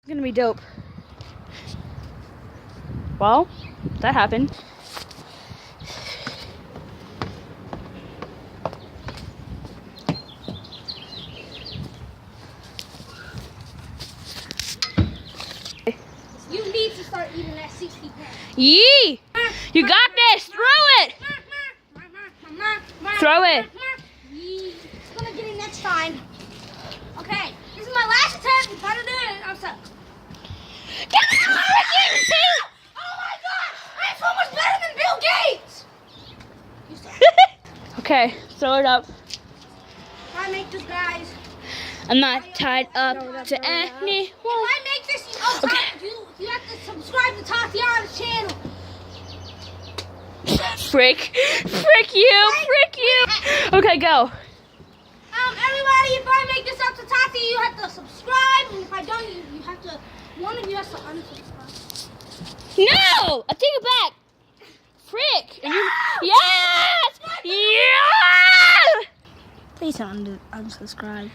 It's gonna be dope. Well, that happened. You need to start eating that 60 pounds. Yee! You got this! Throw it! Throw it! It's gonna get it next time. Okay, this is my last attempt. If I don't do it, I'm stuck. Oh my god! I'm so much better than Bill Gates! You suck. Okay, throw it up. If I make this, guys. I'm not tied up to anyone. If I make this, you have to subscribe to Tatiana's channel. Frick you! Okay, go. Everybody, if I make this up to Tati, you have to subscribe, and if I don't, you have to. One of you has to unsubscribe. No! I take it back. Frick! And you, yes! Yeah! Please don't unsubscribe.